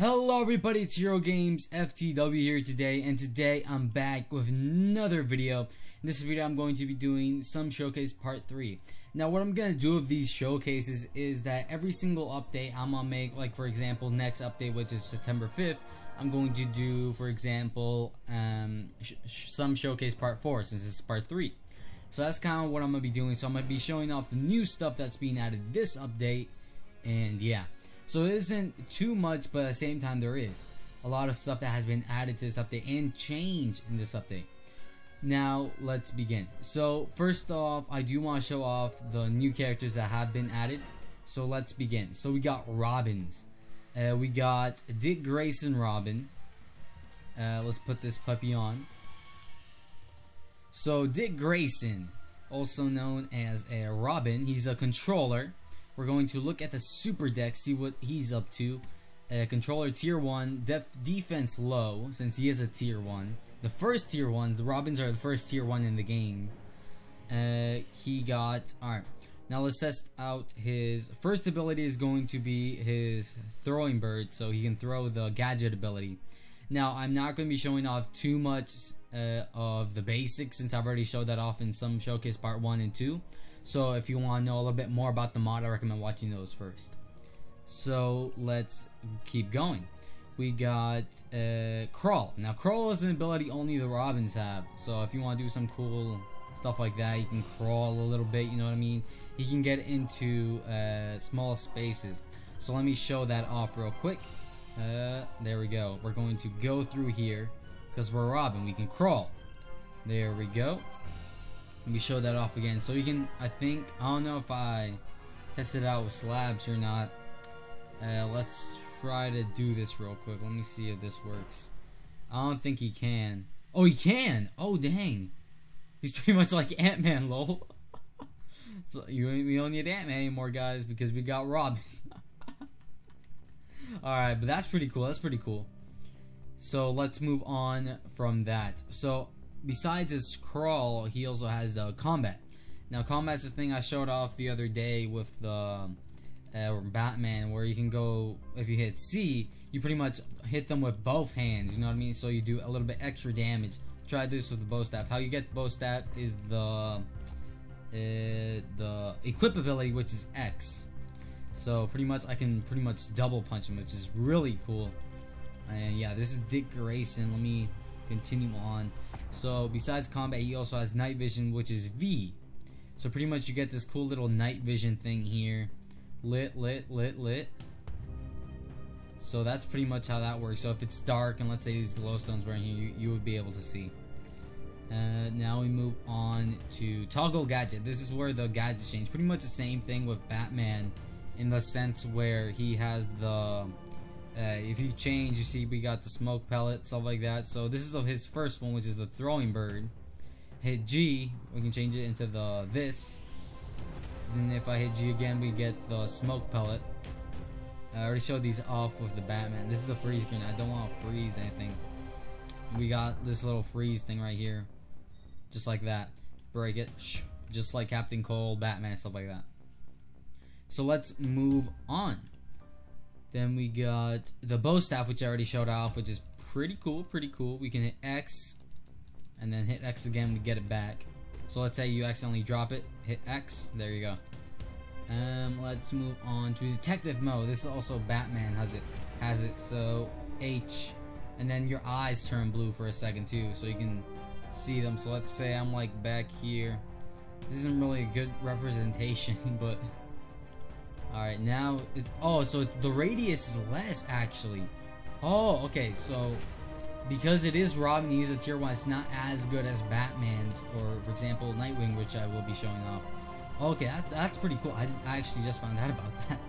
Hello everybody, it's Hero Games FTW here today, and today I'm back with another video. In this video I'm going to be doing some showcase part 3. Now what I'm going to do with these showcases is that every single update I'm going to make, like for example next update which is September 5th, I'm going to do for example some showcase part 4 since this is part 3. So that's kind of what I'm going to be doing. So I'm going to be showing off the new stuff that's being added this update, and yeah. So it isn't too much, but at the same time there is a lot of stuff that has been added to this update and changed in this update. Now let's begin. So first off, I do want to show off the new characters that have been added. So let's begin. So we got Robins. We got Dick Grayson Robin. Let's put this puppy on. So Dick Grayson, also known as a Robin, he's a controller. We're going to look at the super deck, see what he's up to. Controller tier 1, defense low, since he is a tier 1. The first tier 1, the Robins are the first tier 1 in the game. Alright, now let's test out his first ability. Is going to be his throwing bird, so he can throw the Gadget ability. Now I'm not going to be showing off too much of the basics, since I've already showed that off in some showcase part 1 and 2. So if you want to know a little bit more about the mod, I recommend watching those first. So let's keep going. We got Crawl. Now Crawl is an ability only the Robins have. So if you want to do some cool stuff like that, you can crawl a little bit, you know what I mean? You can get into small spaces. So let me show that off real quick. There we go. We're going to go through here because we're Robin. We can crawl. There we go. Let me show that off again. So you can, I don't know if I tested it out with slabs or not. Let's try to do this real quick. Let me see if this works. I don't think he can. Oh, he can! Oh, dang. He's pretty much like Ant-Man, lol. So we don't need Ant-Man anymore, guys, because we got Robin. Alright, but that's pretty cool. That's pretty cool. So let's move on from that. So besides his crawl, he also has combat. Now combat's the thing I showed off the other day with the Batman, where you can go, if you hit C, you pretty much hit them with both hands, you know what I mean? So you do a little bit extra damage. Try this with the bow staff. How you get the bow staff is the equip ability, which is X. So pretty much I can double punch him, which is really cool. And yeah, this is Dick Grayson. Let me continue on. So besides combat, he also has night vision, which is V. So pretty much you get this cool little night vision thing here. Lit. So that's pretty much how that works. So if it's dark and let's say these glowstones were in here, you would be able to see. Now we move on to Toggle Gadget. This is where the gadgets change. Pretty much the same thing with Batman, in the sense where he has the if you change, you see we got the smoke pellet, stuff like that. So this is his first one, which is the throwing bird. Hit G, we can change it into this. And then if I hit G again, we get the smoke pellet. I already showed these off with the Batman. This is the freeze screen. I don't want to freeze anything. We got this little freeze thing right here, just like that. Break it, just like Captain Cold, Batman, stuff like that. So let's move on. Then we got the bow staff, which I already showed off, which is pretty cool. We can hit X and then hit X again to get it back. So let's say you accidentally drop it, hit X, there you go. Let's move on to detective mode. This is also Batman has it. So H, and then your eyes turn blue for a second too, so you can see them. So let's say I'm like back here. This isn't really a good representation, but alright, now it's, so the radius is less actually. Oh, okay, so because it is Robin, he's a tier 1, it's not as good as Batman's, or for example Nightwing, which I will be showing off. Okay, that's pretty cool. I actually just found out about that.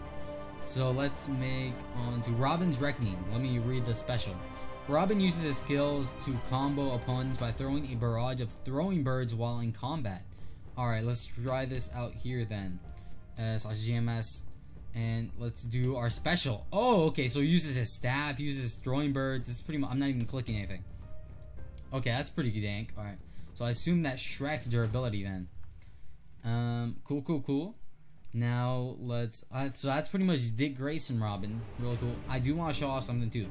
So let's make on to Robin's Reckoning. Let me read the special. Robin uses his skills to combo opponents by throwing a barrage of throwing birds while in combat. Alright, let's try this out here then. /GMS. And let's do our special. Oh, okay, so he uses his staff, he uses throwing birds. It's pretty much, I'm not even clicking anything. Okay, that's pretty dank. Alright, so I assume that Shrek's durability then. Cool. Now let's so that's pretty much Dick Grayson Robin. Really cool. I do want to show off something too.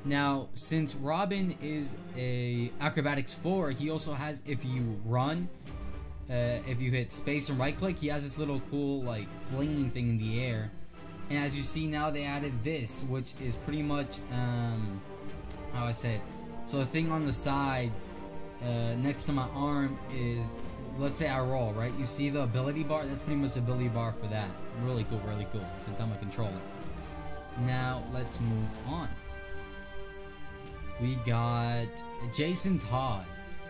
Now, since Robin is a acrobatics 4, he also has, if you run, if you hit space and right click, he has this little cool like flinging thing in the air. And as you see now, they added this, which is pretty much how I say it. So the thing on the side next to my arm is, let's say I roll, right? You see the ability bar? That's pretty much the ability bar for that. Really cool, since I'm a controller. Now let's move on. We got Jason Todd.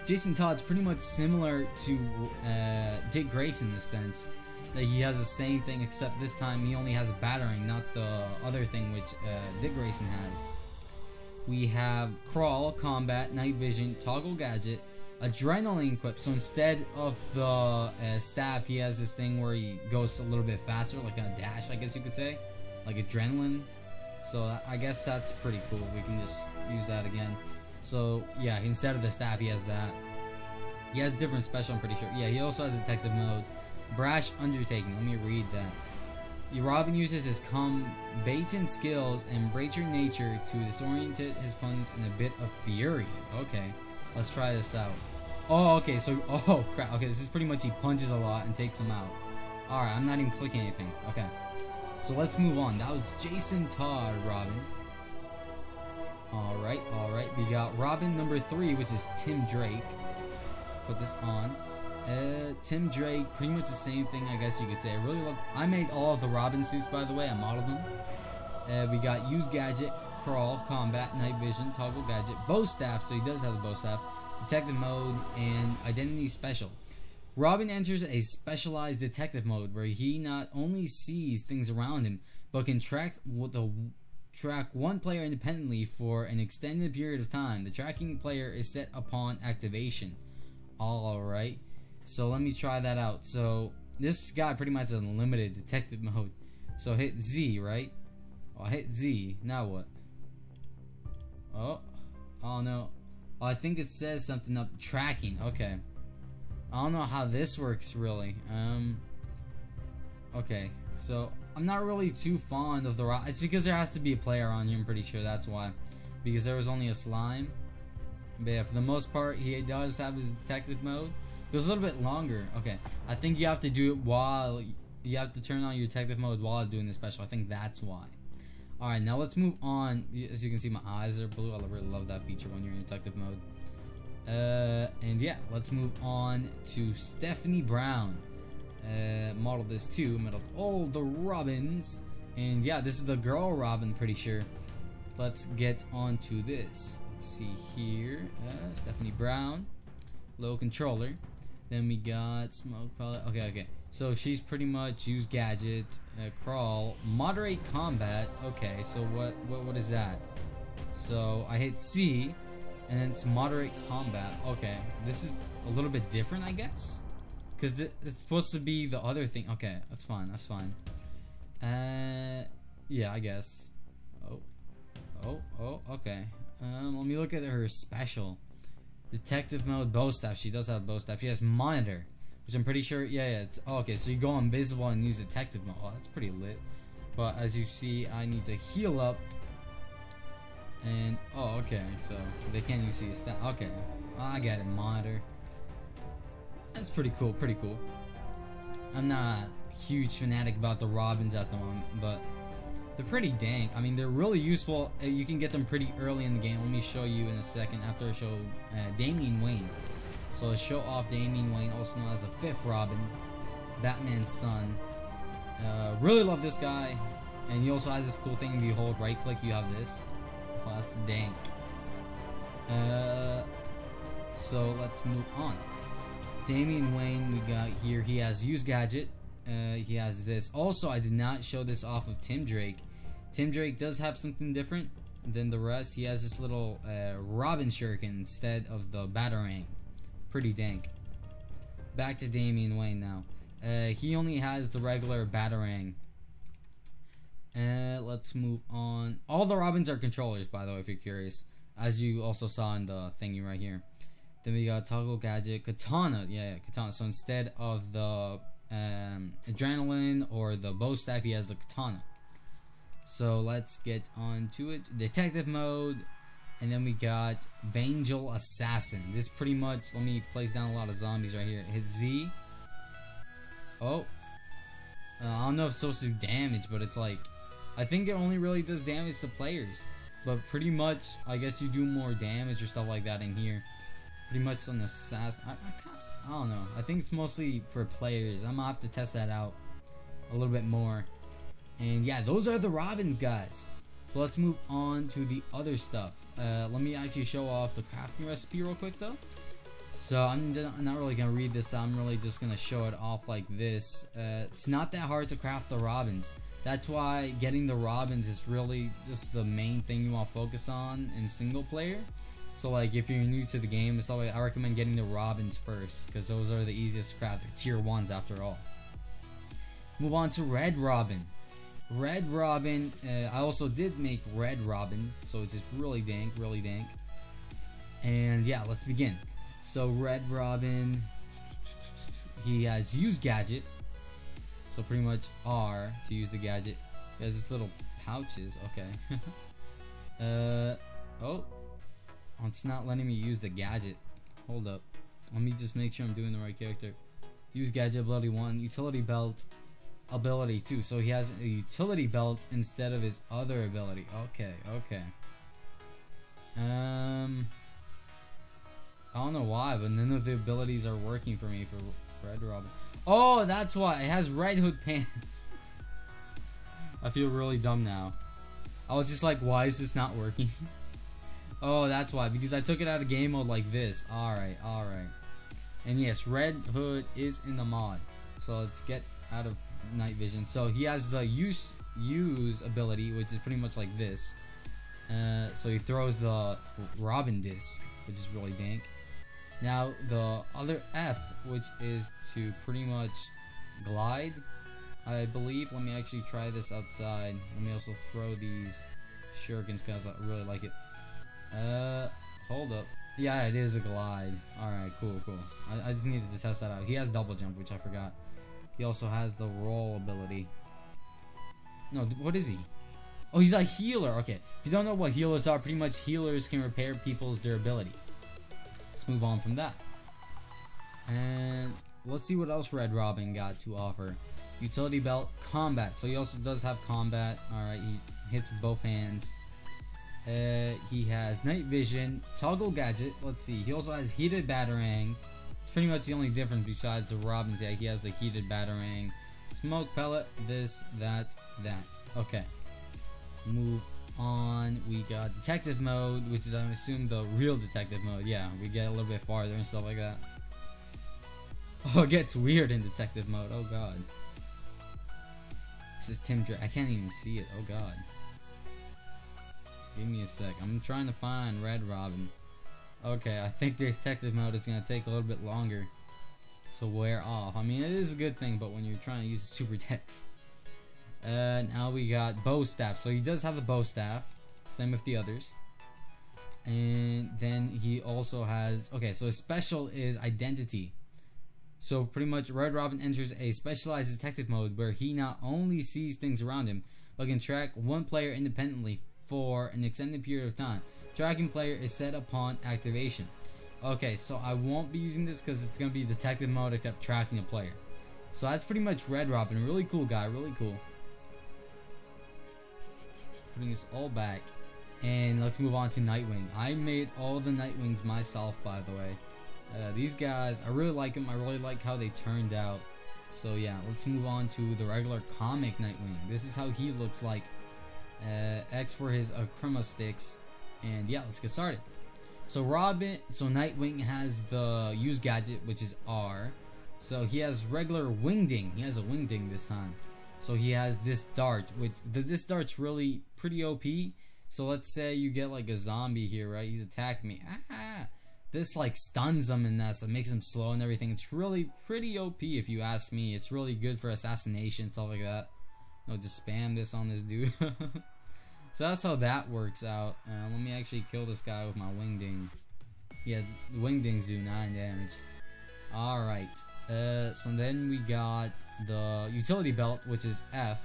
Jason Todd's pretty much similar to Dick Grayson in the sense that he has the same thing, except this time he only has battering, not the other thing which Dick Grayson has. We have Crawl, Combat, Night Vision, Toggle Gadget, Adrenaline Equip. So instead of the staff, he has this thing where he goes a little bit faster, like a dash, I guess you could say, like Adrenaline. So I guess that's pretty cool. We can just use that again. So yeah, instead of the staff, he has that. He has different special, I'm pretty sure. Yeah, he also has detective mode. Brash Undertaking. Let me read that. Robin uses his combatant skills and bracer nature to disorient his opponents in a bit of fury. Okay, let's try this out. Oh, okay, so, oh crap. Okay, this is pretty much he punches a lot and takes them out. Alright, I'm not even clicking anything. Okay. So let's move on. That was Jason Todd, Robin. Alright. We got Robin number 3, which is Tim Drake. Put this on. Tim Drake, pretty much the same thing, I guess you could say. I made all of the Robin suits, by the way. I modeled them. We got Use Gadget, Crawl, Combat, Night Vision, Toggle Gadget, Bow Staff, so he does have the Bow Staff, Detective Mode, and Identity Special. Robin enters a specialized detective mode where he not only sees things around him, but can track one player independently for an extended period of time. The tracking player is set upon activation. Alright, so let me try that out. So this guy pretty much has unlimited detective mode. So hit Z, right? I'll hit Z. Now what? Oh no. Oh, I think it says something up. Tracking. Okay. I don't know how this works really. Okay, so I'm not really too fond of the rock. It's because there has to be a player on here, I'm pretty sure that's why. Because there was only a slime. But yeah, for the most part, he does have his detective mode. It was a little bit longer. Okay, I think you have to do it while you have to turn on your detective mode while doing the special. I think that's why. Alright, now let's move on. As you can see, my eyes are blue. I really love that feature when you're in detective mode. And yeah, let's move on to Stephanie Brown. Model this too. Model all the Robins. And yeah, this is the girl Robin, pretty sure. Let's get on to this. Let's see here. Stephanie Brown. Low controller. Then we got Smoke Pellet. Okay. So she's pretty much Use Gadget, Crawl, Moderate Combat. Okay, so what is that? So I hit C. And then it's Moderate Combat. Okay, this is a little bit different, I guess, because it's supposed to be the other thing. Okay, that's fine. Yeah, I guess. Oh. Okay. Let me look at her special. Detective mode, Bow Staff. She does have Bow Staff. She has Monitor, which I'm pretty sure. Yeah. It's okay. So you go invisible and use detective mode. Oh, that's pretty lit. But as you see, I need to heal up. And oh, okay, so they can't even see his stat. Okay, I got it. Monitor. That's pretty cool. I'm not a huge fanatic about the Robins at the moment, but they're pretty dank. I mean, they're really useful. You can get them pretty early in the game. Let me show you in a second after I show Damian Wayne. So let's show off Damian Wayne, also known as the 5th Robin, Batman's son. Really love this guy, and he also has this cool thing. If you hold right click, you have this. Oh, that's dank. So let's move on. Damian Wayne, we got here. He has Use Gadget. He has this. Also, I did not show this off of Tim Drake. Tim Drake does have something different than the rest. He has this little Robin shuriken instead of the Batarang. Pretty dank. Back to Damian Wayne now. He only has the regular Batarang. Let's move on. All the Robins are controllers, by the way, if you're curious, as you also saw in the thingy right here. Then we got Toggle Gadget, Katana. Yeah, Katana. So instead of the adrenaline, or the bow staff, he has the katana. So let's get on to it. Detective mode, and then we got Banjo Assassin. This pretty much, let me place down a lot of zombies right here. Hit Z. Oh, I don't know if it's supposed to do damage, but it's like, I think it only really does damage to players. But pretty much, I guess you do more damage or stuff like that in here. Pretty much on the assassin. I don't know. I think it's mostly for players. I'm gonna have to test that out a little bit more. And yeah, those are the Robins, guys. So let's move on to the other stuff. Let me actually show off the crafting recipe real quick though. So I'm not really gonna read this. I'm really just gonna show it off like this. It's not that hard to craft the Robins. That's why getting the Robins is really just the main thing you want to focus on in single player. So like if you're new to the game, it's always, I recommend getting the Robins first, because those are the easiest to craft. They're tier 1s after all. Move on to Red Robin. Red Robin, I also did make Red Robin, so it's just really dank, really dank. And yeah, let's begin. So Red Robin, he has use Gadget. So pretty much R to use the gadget. He has this little pouches. Okay. Oh, it's not letting me use the gadget. Hold up. Let me just make sure I'm doing the right character. Use gadget ability 1. Utility belt ability 2. So he has a utility belt instead of his other ability. Okay. Okay. I don't know why, but none of the abilities are working for me for Red Robin. Oh, that's why. It has Red Hood pants. I feel really dumb now. I was just like, why is this not working? Oh, that's why. Because I took it out of game mode like this. Alright, alright. And yes, Red Hood is in the mod. So let's get out of night vision. So he has the use ability, which is pretty much like this. So he throws the Robin disc, which is really dank. Now the other F, which is to pretty much glide, I believe. Let me actually try this outside. Let me also throw these shurikens because I really like it. Hold up. Yeah, it is a glide. Alright, cool, cool. I just needed to test that out. He has double jump, which I forgot. He also has the roll ability. No, what is he? Oh, he's a healer. Okay, if you don't know what healers are, pretty much healers can repair people's durability. Let's move on from that. And let's see what else Red Robin got to offer. Utility belt, combat. So he also does have combat. Alright, he hits with both hands. He has night vision, toggle gadget. Let's see. He also has heated batarang. It's pretty much the only difference besides the Robin's. Yeah, he has the heated batarang. Smoke pellet, this, that, that. Okay. Move on. We got detective mode, which is, I assume, the real detective mode. Yeah, we get a little bit farther and stuff like that. Oh, it gets weird in detective mode. Oh god. This is Tim Drake. I can't even see it. Oh god. Give me a sec. I'm trying to find Red Robin. Okay, I think the detective mode is going to take a little bit longer to wear off. I mean, it is a good thing, but when you're trying to use the super dex. Now we got bow staff. So he does have a bow staff. Same with the others. And then he also has... Okay, so his special is identity. So pretty much Red Robin enters a specialized detective mode where he not only sees things around him, but can track one player independently for an extended period of time. Tracking player is set upon activation. Okay, so I won't be using this because it's going to be detective mode except tracking a player. So that's pretty much Red Robin. Really cool guy, really cool. Putting this all back. And let's move on to Nightwing. I made all the Nightwings myself, by the way. These guys, I really like them. I really like how they turned out. So yeah, let's move on to the regular comic Nightwing. This is how he looks like. X for his chroma sticks. And yeah, let's get started. So Nightwing has the use gadget, which is R. So he has regular wingding. He has a wingding this time. So he has this dart, which this dart's really pretty OP. So let's say you get like a zombie here, right? He's attacking me. Ah! This like stuns him and that makes him slow and everything. It's really pretty OP if you ask me. It's really good for assassination, stuff like that. No, just spam this on this dude. So that's how that works out. Let me actually kill this guy with my wingding. Yeah, the wingdings do 9 damage. Alright. So then we got the utility belt, which is F.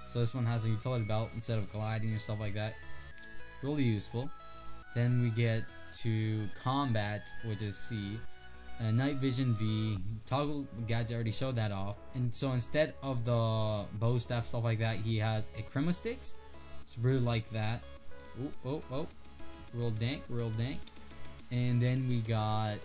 So this one has a utility belt instead of gliding and stuff like that. Really useful. Then we get to combat, which is C. Night vision V. Toggle gadget, already showed that off. And so instead of the bow staff, stuff like that, he has a chroma sticks. So really like that. Oh. Real dank. And then we got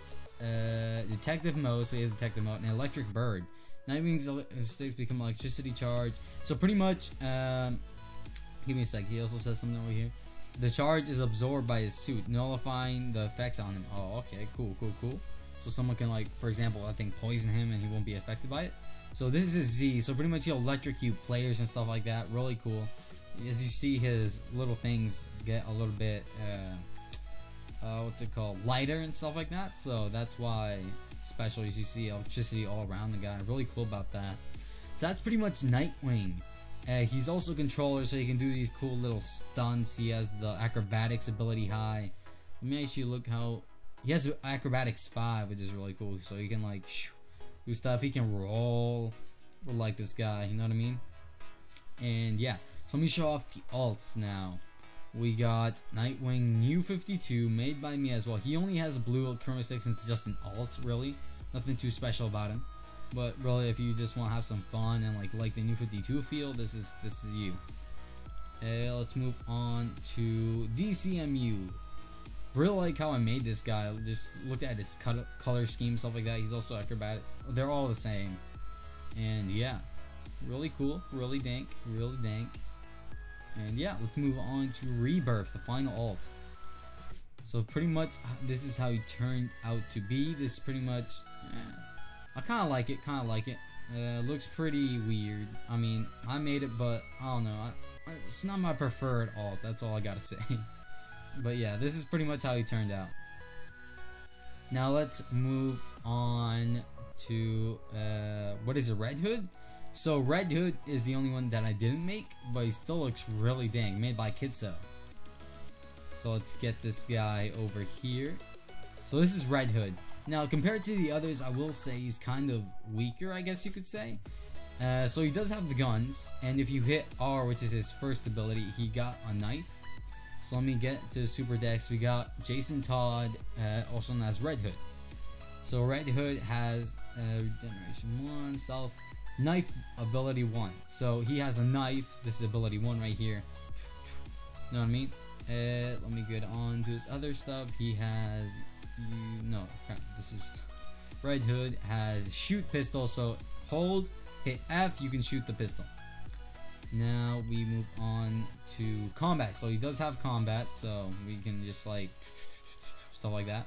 detective mode, so he has detective mode, and electric bird. Nightwing's sticks become electricity charge. So pretty much, give me a sec. He also says something over here. The charge is absorbed by his suit, nullifying the effects on him. Oh, okay, cool. So someone can, like, for example, I think poison him and he won't be affected by it. So this is his Z. So pretty much he'll electrocute players and stuff like that. Really cool. As you see, his little things get a little bit, what's it called, lighter and stuff like that. So that's why special, as you see electricity all around the guy. Really cool about that. So that's pretty much Nightwing. He's also controller, so he can do these cool little stunts. He has the acrobatics ability high. Let me actually look how he has acrobatics 5, which is really cool. So he can like do stuff. He can roll like this guy, you know what I mean? And yeah, so let me show off the alts now. We got Nightwing New 52, made by me as well. He only has a blue chroma stick since it's just an alt, really. Nothing too special about him. But really, if you just want to have some fun and like the New 52 feel, this is you. Let's move on to DCMU. Really like how I made this guy. Just look at his color scheme, stuff like that. He's also acrobatic. They're all the same. And yeah, really cool, really dank. And yeah, let's move on to Rebirth, the final alt. So pretty much, this is how he turned out to be. This is pretty much, I kind of like it, looks pretty weird. I mean, I made it, but I don't know. It's not my preferred alt, that's all I gotta say. But yeah, this is pretty much how he turned out. Now let's move on to, what is it, Red Hood? So Red Hood is the only one that I didn't make, but he still looks really dang, made by Kitso. So let's get this guy over here. So this is Red Hood. Now compared to the others, I will say he's kind of weaker, I guess you could say. So he does have the guns, and if you hit R, which is his first ability, he got a knife. So let me get to Super Dex. We got Jason Todd, also known as Red Hood. So Red Hood has Regeneration 1, Self, Knife ability 1. So he has a knife. This is ability 1 right here. Know what I mean? Let me get on to his other stuff. He has, this is Red Hood has shoot pistol. So hold, hit F, you can shoot the pistol. Now we move on to combat. So he does have combat, so we can just like stuff like that.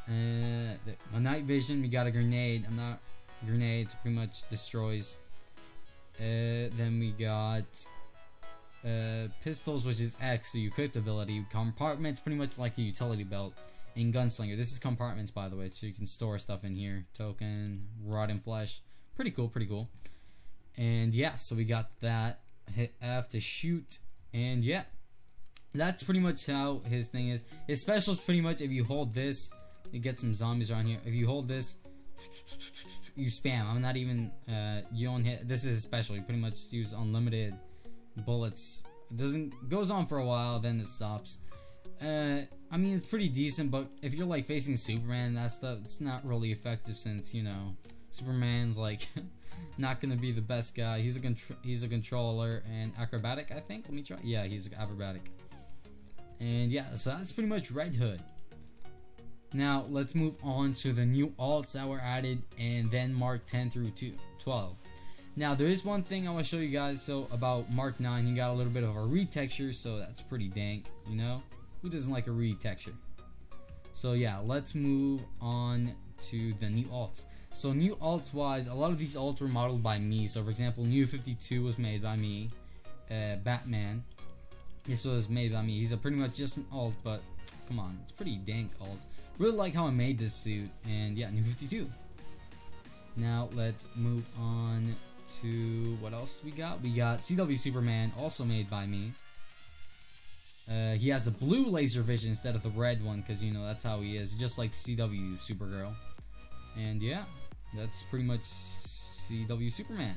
A night vision, we got a grenade. Grenades pretty much destroys. Then we got pistols, which is X, so you equip the ability. Compartments, pretty much like a utility belt. And gunslinger, this is compartments, by the way, so you can store stuff in here. Token, rotten flesh, pretty cool. And yeah, so we got that. Hit F to shoot, and yeah, that's pretty much how his thing is. His special is pretty much if you hold this, you get some zombies around here. If you hold this, you spam. I'm not even, you don't hit. This is his special. You pretty much use unlimited bullets. It goes on for a while, then it stops. I mean, it's pretty decent, but if you're like facing Superman, that stuff, it's not really effective since, you know, Superman's like not gonna be the best guy. He's a controller and acrobatic, I think. Let me try. Yeah, he's acrobatic. And yeah, so that's pretty much Red Hood. Now let's move on to the new alts that were added, and then Mark 10 through 12. Now there is one thing I want to show you guys. So about Mark 9, he got a little bit of a retexture, so that's pretty dank, you know. Who doesn't like a retexture? So yeah, let's move on to the new alts. So new alts wise, a lot of these alts were modeled by me. So for example, New 52 was made by me. Batman, this was made by me. He's a pretty much just an alt, but come on, it's pretty dank alt. Really like how I made this suit, and yeah, New 52. Now let's move on to what else we got. We got CW Superman, also made by me. He has the blue laser vision instead of the red one, because you know that's how he is, just like CW Supergirl. And yeah, that's pretty much CW Superman.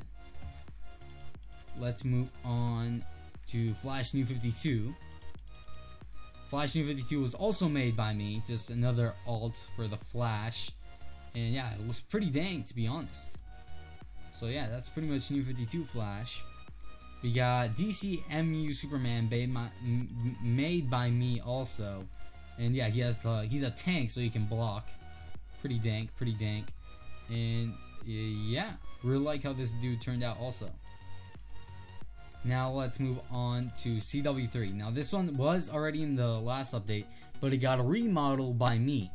Let's move on to Flash New 52. Flash New 52 was also made by me, just another alt for the Flash. And yeah, it was pretty dang, to be honest. So yeah, that's pretty much New 52 Flash. We got DCMU Superman made by me also. And yeah, he's a tank, so he can block. Pretty dank, pretty dank. And yeah, really like how this dude turned out also. Now let's move on to CW3. Now this one was already in the last update, but it got a remodel by me.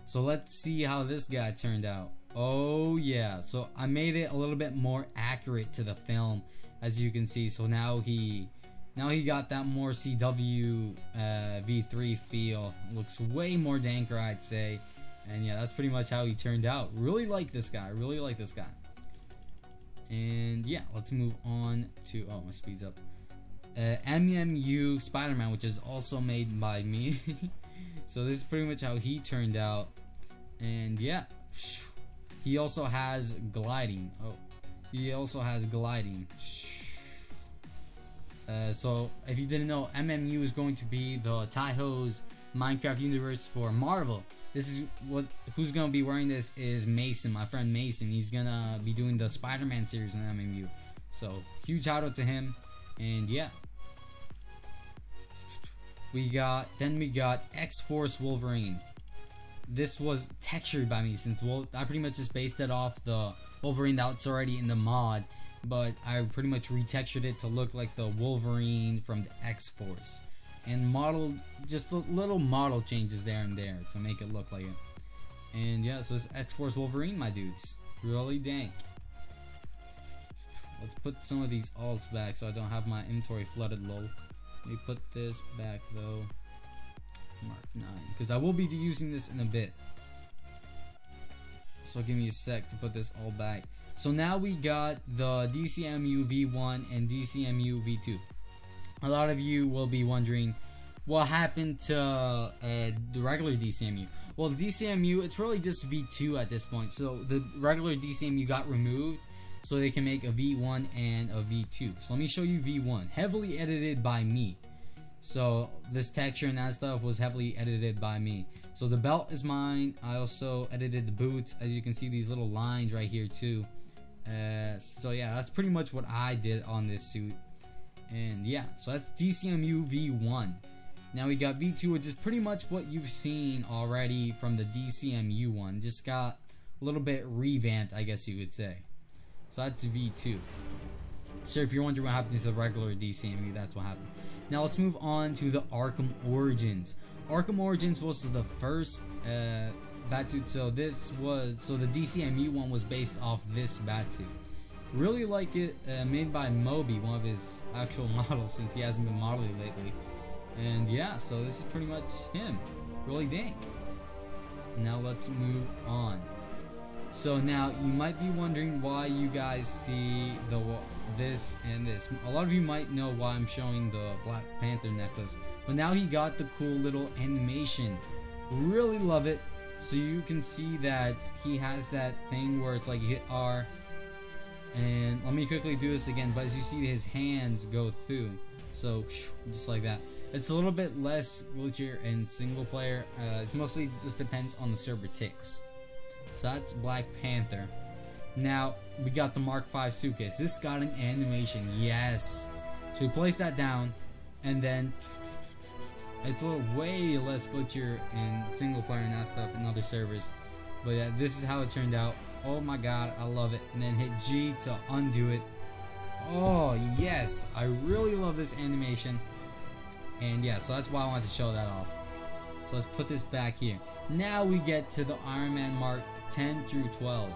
So let's see how this guy turned out. Oh yeah, so I made it a little bit more accurate to the film, as you can see. So now he got that more CW V3 feel. Looks way more danker, I'd say. And yeah, that's pretty much how he turned out. Really like this guy. Really like this guy. And yeah, let's move on to, oh, my speed's up. MMU Spider-Man, which is also made by me. So this is pretty much how he turned out. And yeah, he also has gliding. Oh, he also has gliding. So if you didn't know, MMU is going to be the Taiho's Minecraft universe for Marvel. This is who's gonna be wearing this is Mason, my friend Mason. He's gonna be doing the Spider-Man series in MMU. So huge shout out to him. And yeah, we got X-Force Wolverine. This was textured by me, since I pretty much just based it off the Wolverine that's already in the mod, but I pretty much retextured it to look like the Wolverine from the X-Force. And modeled just little model changes there and there to make it look like it. And yeah, so it's X-Force Wolverine, my dudes. Really dank. Let's put some of these alts back so I don't have my inventory flooded, lol. Let me put this back though. Mark 9, because I will be using this in a bit. So give me a sec to put this all back. So now we got the DCMU V1 and DCMU V2. A lot of you will be wondering what happened to the regular DCMU. Well, the DCMU, it's really just V2 at this point. So the regular DCMU got removed so they can make a V1 and a V2. So let me show you V1. Heavily edited by me. So this texture and that stuff was heavily edited by me. So the belt is mine. I also edited the boots. As you can see, these little lines right here too. So yeah, that's pretty much what I did on this suit. And yeah, so that's DCMU V1. Now we got V2, which is pretty much what you've seen already from the DCMU one. Just got a little bit revamped, I guess you would say. So that's V2. So if you're wondering what happened to the regular DCMU, that's what happened. Now let's move on to the Arkham Origins. Arkham Origins was the first batsuit. So the DCMU one was based off this batsuit. Really like it, made by Moby, one of his actual models, since he hasn't been modeling lately. And yeah, so this is pretty much him. Really dank. Now let's move on. So now you might be wondering why you guys see this and this. A lot of you might know why I'm showing the Black Panther necklace, but now he got the cool little animation. Really love it. So you can see that he has that thing where it's like you hit R. And let me quickly do this again, but as you see, his hands go through, so just like that. It's a little bit less glitchier in single player. It mostly just depends on the server ticks. So that's Black Panther. Now we got the Mark V suitcase. This got an animation, yes. So we place that down, and then it's a little way less glitchier in single player and that stuff in other servers. But yeah, this is how it turned out. Oh my god, I love it. And then hit G to undo it. Oh yes, I really love this animation. And yeah, so that's why I wanted to show that off. So let's put this back here. Now we get to the Iron Man Mark 10 through 12.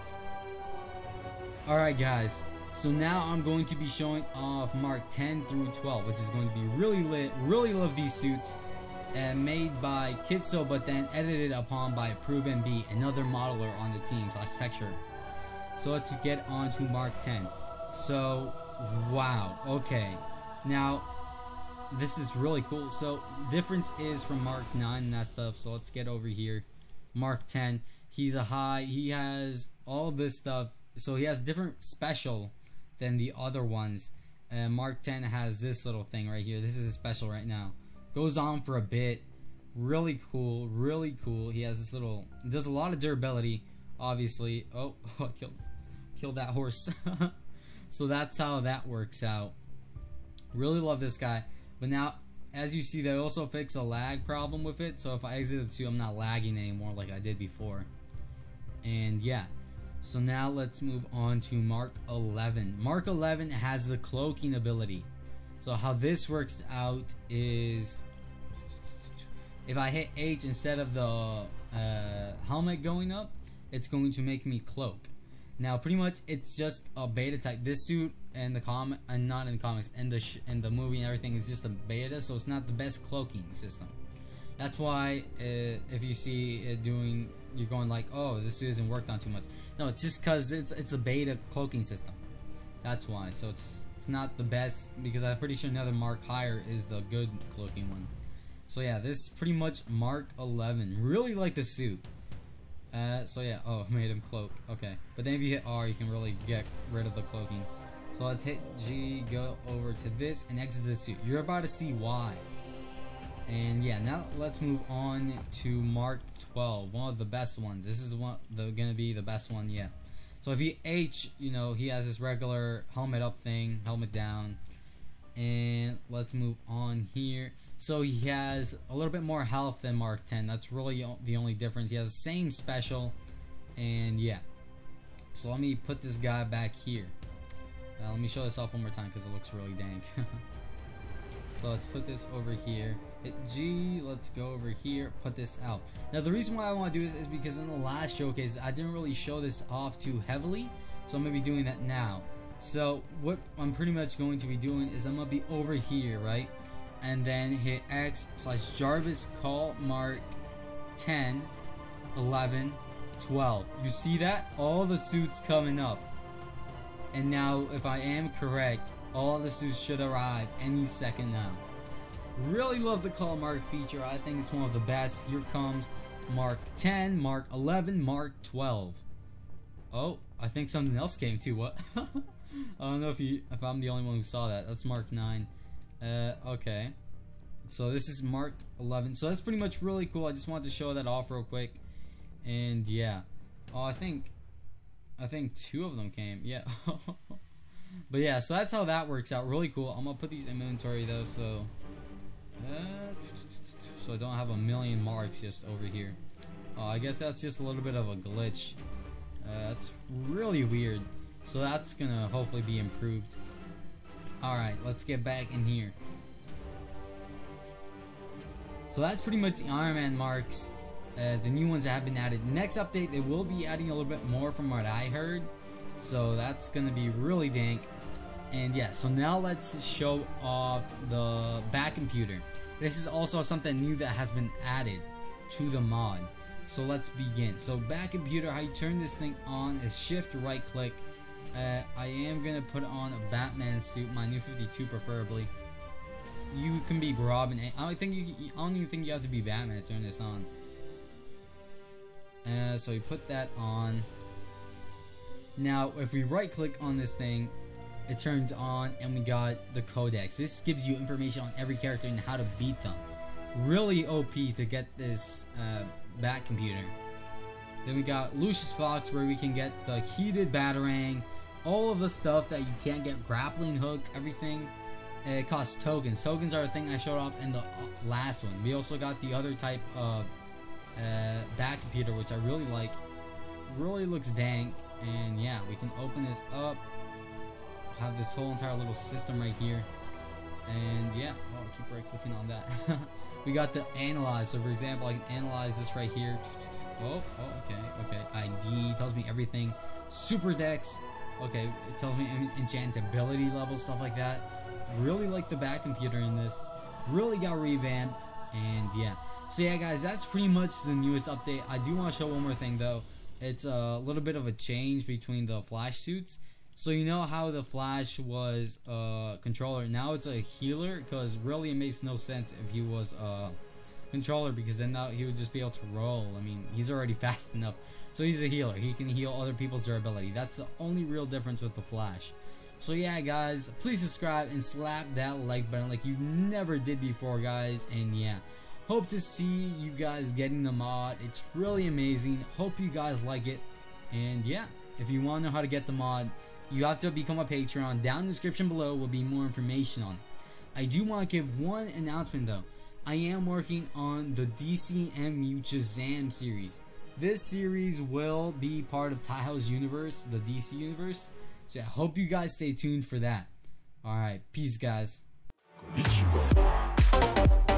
Alright guys, so now I'm going to be showing off Mark 10 through 12, which is going to be really lit. Really love these suits. Made by Kitso, but then edited upon by Proven B, another modeler on the team / texture. So let's get on to Mark 10. So wow, okay, now this is really cool. So difference is from Mark 9 and that stuff. So let's get over here. Mark 10, He's a high. He has all of this stuff. So he has different special than the other ones. Mark 10 has this little thing right here. This is a special right now. Goes on for a bit. Really cool. Really cool. He has this little. Does a lot of durability. Obviously. Oh, I killed that horse. So that's how that works out. Really love this guy. But now, as you see, they also fix a lag problem with it. So if I exit the 2, I'm not lagging anymore like I did before. And yeah. So now let's move on to Mark 11. Mark 11 has the cloaking ability. So how this works out is, if I hit H instead of the helmet going up, it's going to make me cloak. Now pretty much it's just a beta type. This suit and the comic, and not in the comics, and the movie and everything is just a beta, so it's not the best cloaking system. That's why if you see it doing, you're going like, oh, this suit isn't worked on too much. No, it's just because it's a beta cloaking system. That's why. So it's not the best, because I'm pretty sure another mark higher is the good cloaking one. So yeah, this is pretty much Mark 11. Really like the suit. So yeah, oh, made him cloak. Okay, but then if you hit R, you can really get rid of the cloaking. So let's hit G, go over to this, and exit the suit. You're about to see why. And yeah, now let's move on to Mark 12, one of the best ones. This is gonna be the best one yet. So if you H, you know, he has this regular helmet up thing, helmet down. And let's move on here. So he has a little bit more health than Mark 10. That's really the only difference. He has the same special. And yeah. So let me put this guy back here. Let me show this off one more time because it looks really dank. So let's put this over here. Hit G, let's go over here, put this out. Now the reason why I want to do this is because in the last showcase I didn't really show this off too heavily, so I'm going to be doing that now. So what I'm pretty much going to be doing is I'm going to be over here, right? And then hit X/Jarvis call Mark 10, 11, 12. You see that? All the suits coming up. And now if I am correct, all the suits should arrive any second now. Really love the call mark feature. I think it's one of the best. Here comes Mark 10, Mark 11, Mark 12. Oh, I think something else came too. What? I don't know if I'm the only one who saw that. That's Mark 9. Okay. So this is Mark 11. So that's pretty much really cool. I just wanted to show that off real quick. And yeah. Oh, I think 2 of them came. Yeah. But yeah, so that's how that works out. Really cool. I'm gonna put these in inventory though, so I don't have a million marks just over here. Oh, I guess that's just a little bit of a glitch. That's really weird. So that's gonna hopefully be improved. Alright, let's get back in here. So that's pretty much the Iron Man marks. The new ones that have been added. Next update, they will be adding a little bit more from what I heard. So that's gonna be really dank. And yeah, so now let's show off the back computer. This is also something new that has been added to the mod. So let's begin. So back computer, how you turn this thing on is shift right click. I am gonna put on a Batman suit, my new 52 preferably. You can be Robin. I don't even think you have to be Batman to turn this on. So you put that on. Now if we right click on this thing, it turns on and we got the codex. This gives you information on every character and how to beat them. Really OP to get this back computer. Then we got Lucius Fox, where we can get the heated batarang, all of the stuff that you can't get, grappling hooks, everything. It costs tokens. Tokens are a thing I showed off in the last one. We also got the other type of back computer, which I really like. Really looks dank. And yeah, we can open this up. Have this whole entire little system right here. And yeah, oh, keep right clicking on that. We got the analyze. So for example, I can analyze this right here. Oh, okay. ID tells me everything. Super Dex. Okay, it tells me enchantability level, stuff like that. Really like the back computer in this. Really got revamped. And yeah. So yeah, guys, that's pretty much the newest update. I do want to show one more thing though. It's a little bit of a change between the Flash suits. So you know how the Flash was a controller, now it's a healer, because really it makes no sense if he was a controller, because then he would just be able to roll. I mean, he's already fast enough. So he's a healer. He can heal other people's durability. That's the only real difference with the Flash. So yeah, guys, please subscribe and slap that like button like you never did before, guys. And yeah, hope to see you guys getting the mod. It's really amazing. Hope you guys like it. And yeah, if you want to know how to get the mod, you have to become a Patreon. Down in the description below will be more information on it. I do want to give one announcement though. I am working on the DCMU Shazam series. This series will be part of Tahoe's universe, the DC universe. So I hope you guys stay tuned for that. Alright, peace guys. Konnichiwa.